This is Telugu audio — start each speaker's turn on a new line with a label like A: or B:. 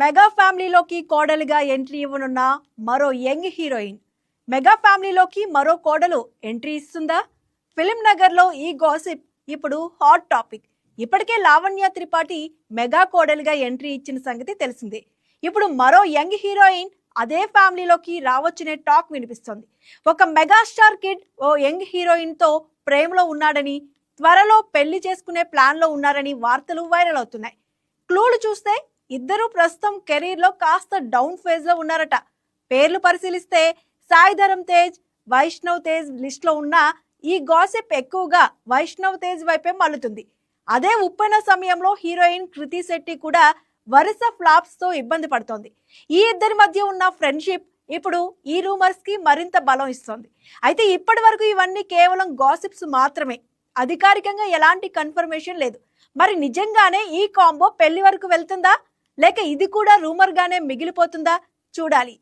A: మెగా ఫ్యామిలీలోకి కోడలుగా ఎంట్రీ ఇవ్వనున్న మరో యంగ్ హీరోయిన్. మెగా ఫ్యామిలీలోకి మరో కోడలు ఎంట్రీ ఇస్తుందా? ఫిల్మ్ నగర్ లో ఈ గాసిప్ ఇప్పుడు హాట్ టాపిక్. ఇప్పటికే లావణ్య త్రిపాఠి మెగా కోడలుగా ఎంట్రీ ఇచ్చిన సంగతి తెలిసిందే. ఇప్పుడు మరో యంగ్ హీరోయిన్ అదే ఫ్యామిలీలోకి రావచ్చనే టాక్ వినిపిస్తోంది. ఒక మెగాస్టార్ కిడ్ ఓ యంగ్ హీరోయిన్ తో ప్రేమలో ఉన్నాడని, త్వరలో పెళ్లి చేసుకునే ప్లాన్ లో ఉన్నారని వార్తలు వైరల్ అవుతున్నాయి. క్లూలు చూస్తే ఇద్దరు ప్రస్తుతం కెరీర్ లో కాస్త డౌన్ ఫేజ్ లో ఉన్నారట. పేర్లు పరిశీలిస్తే సాయిధరమ్ తేజ్, వైష్ణవ్ తేజ్ లిస్ట్ లో ఉన్న ఈ గాసిప్ ఎక్కువగా వైష్ణవ్ తేజ్ వైపే మల్లుతుంది. అదే ఉప్పెన సమయంలో హీరోయిన్ కృతి శెట్టి కూడా వరుస ఫ్లాప్స్ తో ఇబ్బంది పడుతోంది. ఈ ఇద్దరి మధ్య ఉన్న ఫ్రెండ్షిప్ ఇప్పుడు ఈ రూమర్స్ కి మరింత బలం ఇస్తోంది. అయితే ఇప్పటి వరకు ఇవన్నీ కేవలం గాసిప్స్ మాత్రమే. అధికారికంగా ఎలాంటి కన్ఫర్మేషన్ లేదు. మరి నిజంగానే ఈ కాంబో పెళ్లి వరకు వెళ్తుందా, లేక ఇది కూడా రూమర్ గానే మిగిలిపోతుందా? చూడాలి.